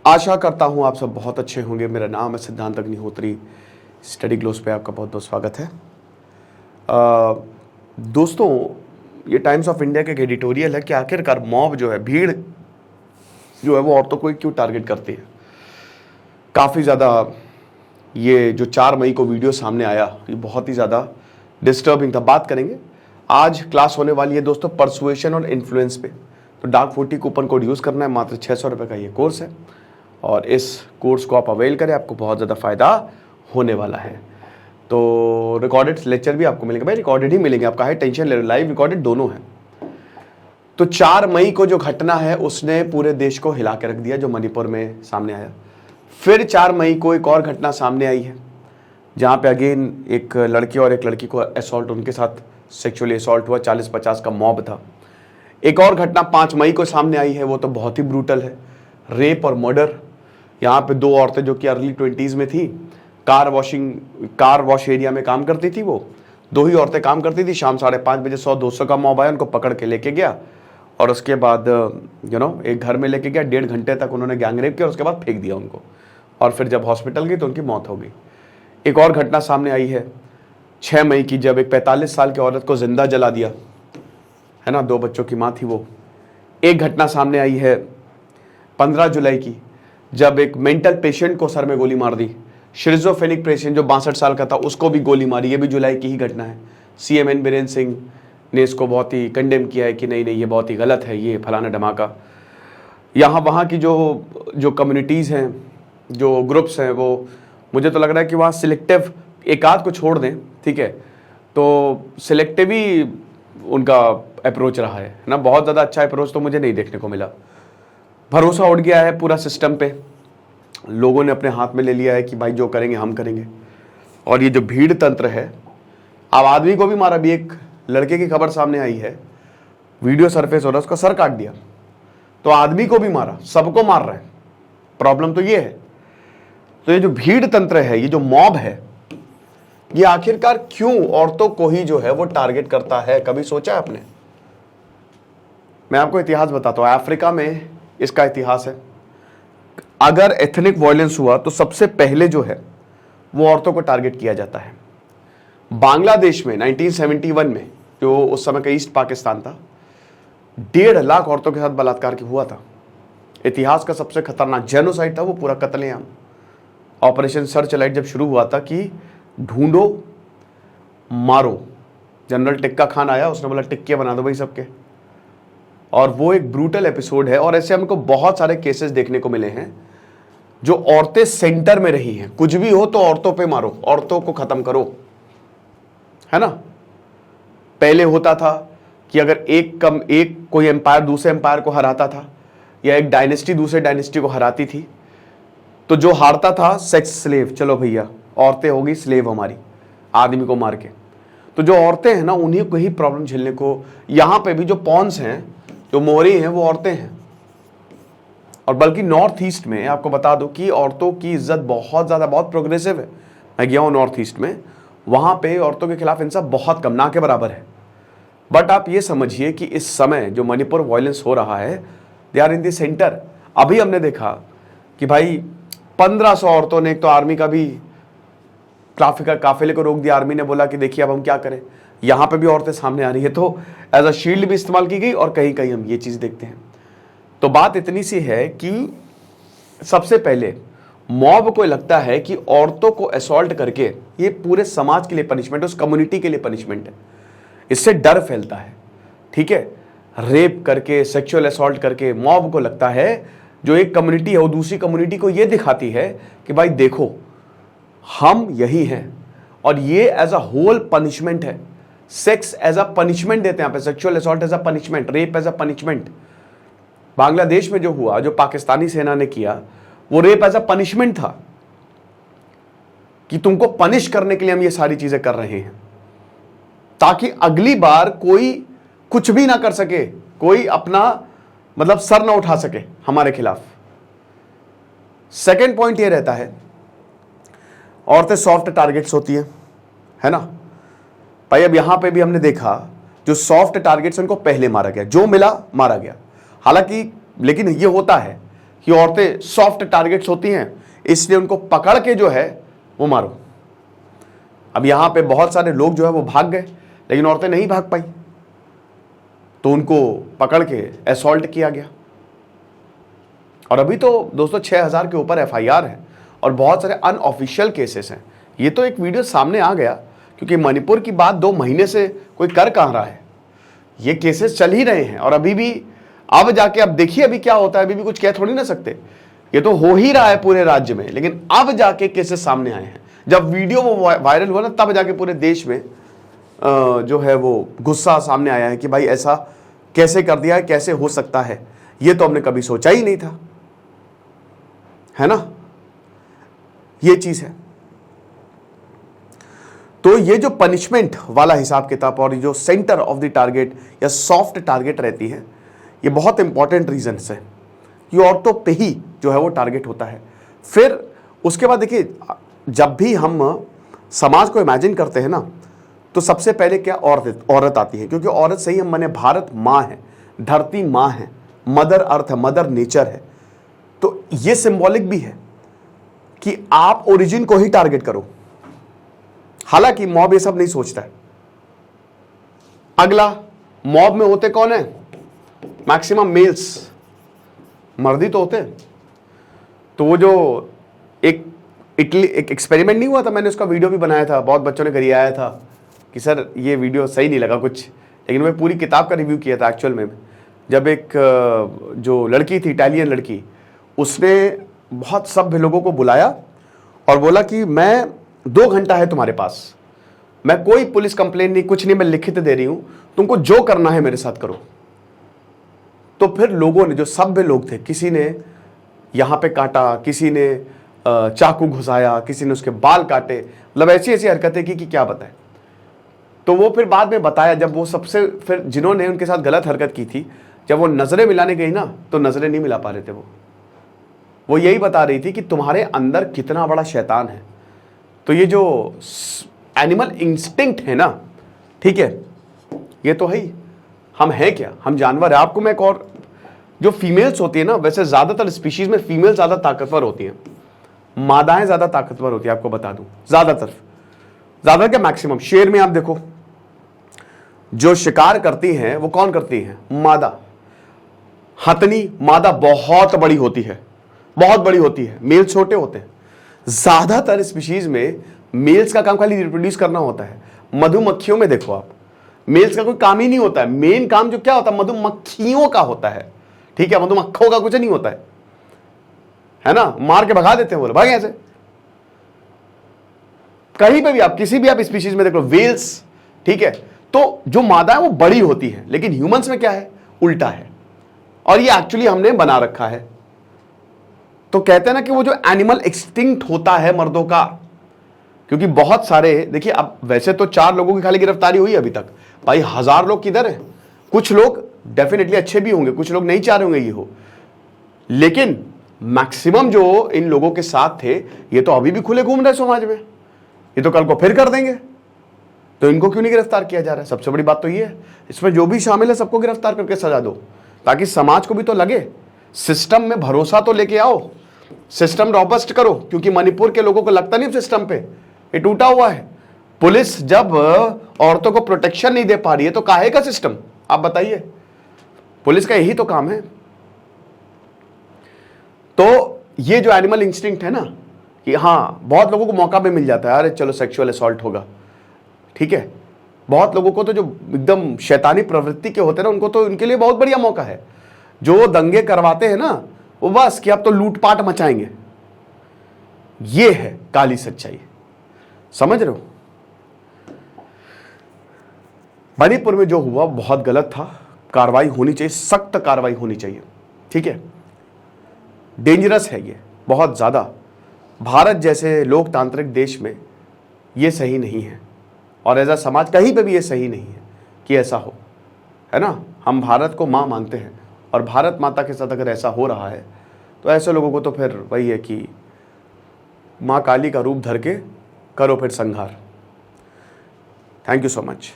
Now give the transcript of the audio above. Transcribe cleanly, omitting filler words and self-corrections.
आशा करता हूँ आप सब बहुत अच्छे होंगे। मेरा नाम है सिद्धांत अग्निहोत्री। स्टडी ग्लोस पे आपका बहुत बहुत स्वागत है। दोस्तों, ये टाइम्स ऑफ इंडिया का एक एडिटोरियल है कि आखिरकार मॉब जो है, भीड़ जो है, वो औरतों को क्यों टारगेट करती है। काफ़ी ज़्यादा ये जो 4 मई को वीडियो सामने आया, ये बहुत ही ज़्यादा डिस्टर्बिंग था। बात करेंगे। आज क्लास होने वाली है दोस्तों परसुएशन और इन्फ्लुएंस पे। तो डार्क 40 कूपन कोड यूज़ करना है। मात्र 600 रुपये का ये कोर्स है और इस कोर्स को आप अवेल करें, आपको बहुत ज़्यादा फ़ायदा होने वाला है। तो रिकॉर्डेड लेक्चर भी आपको मिलेंगे। भाई रिकॉर्डेड ही मिलेंगे, आपका है टेंशन ले रहे, लाइव रिकॉर्डेड दोनों है। तो 4 मई को जो घटना है उसने पूरे देश को हिला के रख दिया, जो मणिपुर में सामने आया। फिर 4 मई को एक और घटना सामने आई है, जहाँ पे अगेन एक लड़की और एक लड़की को असॉल्ट, उनके साथ सेक्सुअली असॉल्ट हुआ। 40-50 का मॉब था। एक और घटना 5 मई को सामने आई है, वो तो बहुत ही ब्रूटल है, रेप और मर्डर। यहाँ पे 2 औरतें जो कि अर्ली 20s में थी, कार वॉश एरिया में काम करती थी। वो 2 ही औरतें काम करती थी। शाम 5:30 बजे 100-200 का मॉब आया, उनको पकड़ के लेके गया और उसके बाद एक घर में लेके गया। 1.5 घंटे तक उन्होंने गैंग रेप किया और उसके बाद फेंक दिया उनको। और फिर जब हॉस्पिटल गई तो उनकी मौत हो गई। एक और घटना सामने आई है 6 मई की, जब एक 45 साल की औरत को जिंदा जला दिया, है ना। 2 बच्चों की माँ थी वो। एक घटना सामने आई है 15 जुलाई की, जब एक मेंटल पेशेंट को सर में गोली मार दी। शिजोफ्रेनिक पेशेंट जो 62 साल का था, उसको भी गोली मारी। ये भी जुलाई की ही घटना है। सीएम एन बीरेन सिंह ने इसको बहुत ही कंडेम किया है कि नहीं नहीं, ये बहुत ही गलत है, ये फलाना धमाका। यहाँ वहाँ की जो कम्युनिटीज़ हैं, जो ग्रुप्स हैं, वो मुझे तो लग रहा है कि वहाँ सिलेक्टिव एक आध को छोड़ दें, ठीक है, तो सिलेक्टिव ही उनका अप्रोच रहा है ना। बहुत ज़्यादा अच्छा अप्रोच तो मुझे नहीं देखने को मिला। भरोसा उठ गया है पूरा सिस्टम पे। लोगों ने अपने हाथ में ले लिया है कि भाई जो करेंगे हम करेंगे। और ये जो भीड़ तंत्र है, अब आदमी को भी मारा। भी एक लड़के की खबर सामने आई है, वीडियो सरफेस हो रहा है, उसका सर काट दिया। तो आदमी को भी मारा, सबको मार रहा है। प्रॉब्लम तो ये है। तो ये जो भीड़ तंत्र है, ये जो मॉब है, ये आखिरकार क्यों औरतों को ही जो है वो टारगेट करता है? कभी सोचा है आपने? मैं आपको इतिहास बताता हूं। अफ्रीका में इसका इतिहास है। अगर एथनिक वायलेंस हुआ तो सबसे पहले जो है वो औरतों को टारगेट किया जाता है। बांग्लादेश में 1971 में, जो उस समय का ईस्ट पाकिस्तान था, 1.5 लाख औरतों के साथ बलात्कार की हुआ था। इतिहास का सबसे खतरनाक जेनोसाइड था वो, पूरा कत्लेआम। ऑपरेशन सर्च लाइट जब शुरू हुआ था कि ढूंढो मारो, जनरल टिक्का खान आया, उसने बोला टिक्के बना दो भाई सबके। और वो एक ब्रूटल एपिसोड है। और ऐसे हमको बहुत सारे केसेस देखने को मिले हैं जो औरतें सेंटर में रही हैं। कुछ भी हो तो औरतों पे मारो, औरतों को खत्म करो, है ना। पहले होता था कि अगर एक कोई एम्पायर दूसरे एम्पायर को हराता था, या एक डायनेस्टी दूसरे डायनेस्टी को हराती थी, तो जो हारता था सेक्स स्लेव, चलो भैया औरतें होगी स्लेव हमारी, आदमी को मार के। तो जो औरतें हैं ना, उन्हीं को ही प्रॉब्लम झेलने को। यहां पे भी जो पॉन्स हैं, जो मोहरी हैं, वो औरतें हैं। और बल्कि नॉर्थ ईस्ट में आपको बता दो कि औरतों की इज्जत बहुत ज्यादा, बहुत प्रोग्रेसिव है। मैं गया हूं नॉर्थ ईस्ट में, वहां पे औरतों के खिलाफ इंसाफ बहुत कम, ना के बराबर है। बट आप ये समझिए कि इस समय जो मणिपुर वायलेंस हो रहा है, they are in the centre. अभी हमने देखा कि भाई 1500 औरतों ने, एक तो आर्मी का भी काफिले को रोक दिया। आर्मी ने बोला कि देखिए अब हम क्या करें। यहां पे भी औरतें सामने आ रही है, तो एज अ शील्ड भी इस्तेमाल की गई। और कहीं कहीं हम ये चीज देखते हैं। तो बात इतनी सी है कि सबसे पहले मॉब को लगता है कि औरतों को असॉल्ट करके ये पूरे समाज के लिए पनिशमेंट है, उस कम्युनिटी के लिए पनिशमेंट है। इससे डर फैलता है, ठीक है। रेप करके, सेक्सुअल असॉल्ट करके मॉब को लगता है, जो एक कम्युनिटी है वो दूसरी कम्युनिटी को ये दिखाती है कि भाई देखो हम यही हैं। और ये एज अ होल पनिशमेंट है। सेक्स एज अ पनिशमेंट देते हैं यहाँ पे, sexual assault as a punishment, rape as a punishment. Bangladesh में जो हुआ, जो पाकिस्तानी सेना ने किया, वो रेप एज अ पनिशमेंट था कि तुमको पनिश करने के लिए हम ये सारी चीजें कर रहे हैं, ताकि अगली बार कोई कुछ भी ना कर सके, कोई अपना मतलब सर ना उठा सके हमारे खिलाफ। सेकेंड पॉइंट ये रहता है, औरतें सॉफ्ट टारगेट्स होती है ना भाई। अब यहां पे भी हमने देखा, जो सॉफ्ट टारगेट्स उनको पहले मारा गया, जो मिला मारा गया। हालांकि लेकिन ये होता है कि औरतें सॉफ्ट टारगेट्स होती हैं, इसलिए उनको पकड़ के जो है वो मारो। अब यहां पे बहुत सारे लोग जो है वो भाग गए, लेकिन औरतें नहीं भाग पाई, तो उनको पकड़ के असॉल्ट किया गया। और अभी तो दोस्तों 6000 के ऊपर FIR है और बहुत सारे अनऑफिशियल केसेस हैं। ये तो एक वीडियो सामने आ गया क्योंकि मणिपुर की बात 2 महीने से कोई कर कहां रहा है, ये केसेस चल ही रहे हैं। और अभी भी अब जाके अब देखिए अभी क्या होता है, अभी भी कुछ कह थोड़ी ना सकते, ये तो हो ही रहा है पूरे राज्य में, लेकिन अब जाके केसेस सामने आए हैं। जब वीडियो वो वायरल हुआ ना, तब जाके पूरे देश में जो है वो गुस्सा सामने आया है कि भाई ऐसा कैसे कर दिया है, कैसे हो सकता है, ये तो हमने कभी सोचा ही नहीं था, है ना, ये चीज है। तो ये जो पनिशमेंट वाला हिसाब किताब और जो सेंटर ऑफ द टारगेट या सॉफ्ट टारगेट रहती है, ये बहुत इंपॉर्टेंट रीजन है कि औरतों पे ही जो है वो टारगेट होता है। फिर उसके बाद देखिए, जब भी हम समाज को इमेजिन करते हैं ना, तो सबसे पहले क्या औरत आती है, क्योंकि औरत से ही हम माने, भारत माँ है, धरती माँ है, मदर अर्थ है, मदर नेचर है। तो ये सिंबॉलिक भी है कि आप ओरिजिन को ही टारगेट करो। हालांकि मॉब ये सब नहीं सोचता है। अगला, मॉब में होते कौन है? मैक्सिमम मेल्स, मर्दी तो होते हैं। तो वो जो एक एक्सपेरिमेंट नहीं हुआ था, मैंने उसका वीडियो भी बनाया था, बहुत बच्चों ने करिए आया था कि सर ये वीडियो सही नहीं लगा कुछ, लेकिन मैं पूरी किताब का रिव्यू किया था एक्चुअल में। जब एक जो लड़की थी, इटालियन लड़की, उसने बहुत सभ्य लोगों को बुलाया और बोला कि मैं 2 घंटा है तुम्हारे पास, मैं कोई पुलिस कंप्लेन नहीं, कुछ नहीं, मैं लिखित दे रही हूं, तुमको जो करना है मेरे साथ करो। तो फिर लोगों ने, जो सभ्य लोग थे, किसी ने यहां पे काटा, किसी ने चाकू घुसाया, किसी ने उसके बाल काटे, मतलब ऐसी ऐसी हरकतें की कि क्या बताएं। तो वो फिर बाद में बताया, जब वो सबसे फिर जिन्होंने उनके साथ गलत हरकत की थी, जब वो नजरें मिलाने गई ना, तो नजरें नहीं मिला पा रहे थे। वो यही बता रही थी कि तुम्हारे अंदर कितना बड़ा शैतान है। तो ये जो एनिमल इंस्टिंक्ट है ना, ठीक है, ये तो है ही, हम हैं क्या, हम जानवर है। आपको मैं एक और, जो फीमेल्स होती है ना, वैसे ज्यादातर स्पीशीज में फीमेल ज्यादा ताकतवर होती हैं, मादाएं ज्यादा ताकतवर होती है, आपको बता दूं, ज्यादा क्या मैक्सिमम। शेर में आप देखो, जो शिकार करती हैं वो कौन करती हैं? मादा। हथनी, मादा बहुत बड़ी होती है, बहुत बड़ी होती है, मेल छोटे होते हैं। ज्यादातर स्पीशीज में मेल्स का काम खाली रिप्रोड्यूस करना होता है। मधुमक्खियों में देखो आप, मेल्स का कोई काम ही नहीं होता है। मेन काम जो क्या होता है, मधुमक्खियों का होता है, ठीक है, मधुमक्खों का कुछ नहीं होता है ना, मार के भगा देते हैं, बोले भाग ऐसे। कहीं पे भी आप, किसी भी आप स्पीशीज में देख लो, वेल्स, ठीक है, तो जो मादा है वो बड़ी होती है, लेकिन ह्यूमंस में क्या है, उल्टा है, और ये एक्चुअली हमने बना रखा है। तो कहते हैं ना कि वो जो एनिमल एक्सटिंक्ट होता है मर्दों का, क्योंकि बहुत सारे, देखिए अब वैसे तो 4 लोगों की खाली गिरफ्तारी हुई अभी तक, भाई 1000 लोग किधर है। कुछ लोग डेफिनेटली अच्छे भी होंगे, कुछ लोग नहीं चाह रहे होंगे ये हो, लेकिन मैक्सिमम जो इन लोगों के साथ थे, ये तो अभी भी खुले घूम रहे समाज में, ये तो कल को फिर कर देंगे, तो इनको क्यों नहीं गिरफ्तार किया जा रहा है? सबसे बड़ी बात तो ये है, इसमें जो भी शामिल है सबको गिरफ्तार करके सजा दो, ताकि समाज को भी तो लगे, सिस्टम में भरोसा तो लेके आओ, सिस्टम रॉबस्ट करो। क्योंकि मणिपुर के लोगों को लगता नहीं सिस्टम पे, ये टूटा हुआ है। पुलिस जब औरतों को प्रोटेक्शन नहीं दे पा रही है, तो काहे का सिस्टम, आप बताइए, पुलिस का यही तो काम है। तो ये जो एनिमल इंस्टिंक्ट है ना, कि हाँ, बहुत लोगों को मौका भी मिल जाता है, अरे चलो सेक्सुअल असॉल्ट होगा, ठीक है, बहुत लोगों को तो जो एकदम शैतानी प्रवृत्ति के होते हैं ना, उनको तो, उनके लिए बहुत बढ़िया मौका है। जो दंगे करवाते हैं ना, वो बस कि अब तो लूटपाट मचाएंगे, ये है काली सच्चाई, समझ रहे हो। मणिपुर में जो हुआ बहुत गलत था, कार्रवाई होनी चाहिए, सख्त कार्रवाई होनी चाहिए, ठीक है, डेंजरस है ये बहुत ज्यादा। भारत जैसे लोकतांत्रिक देश में ये सही नहीं है, और एज अ समाज कहीं पे भी ये सही नहीं है कि ऐसा हो, है ना। हम भारत को माँ मानते हैं, और भारत माता के साथ अगर ऐसा हो रहा है, तो ऐसे लोगों को तो फिर वही है कि माँ काली का रूप धर के करो फिर संहार। Thank you so much.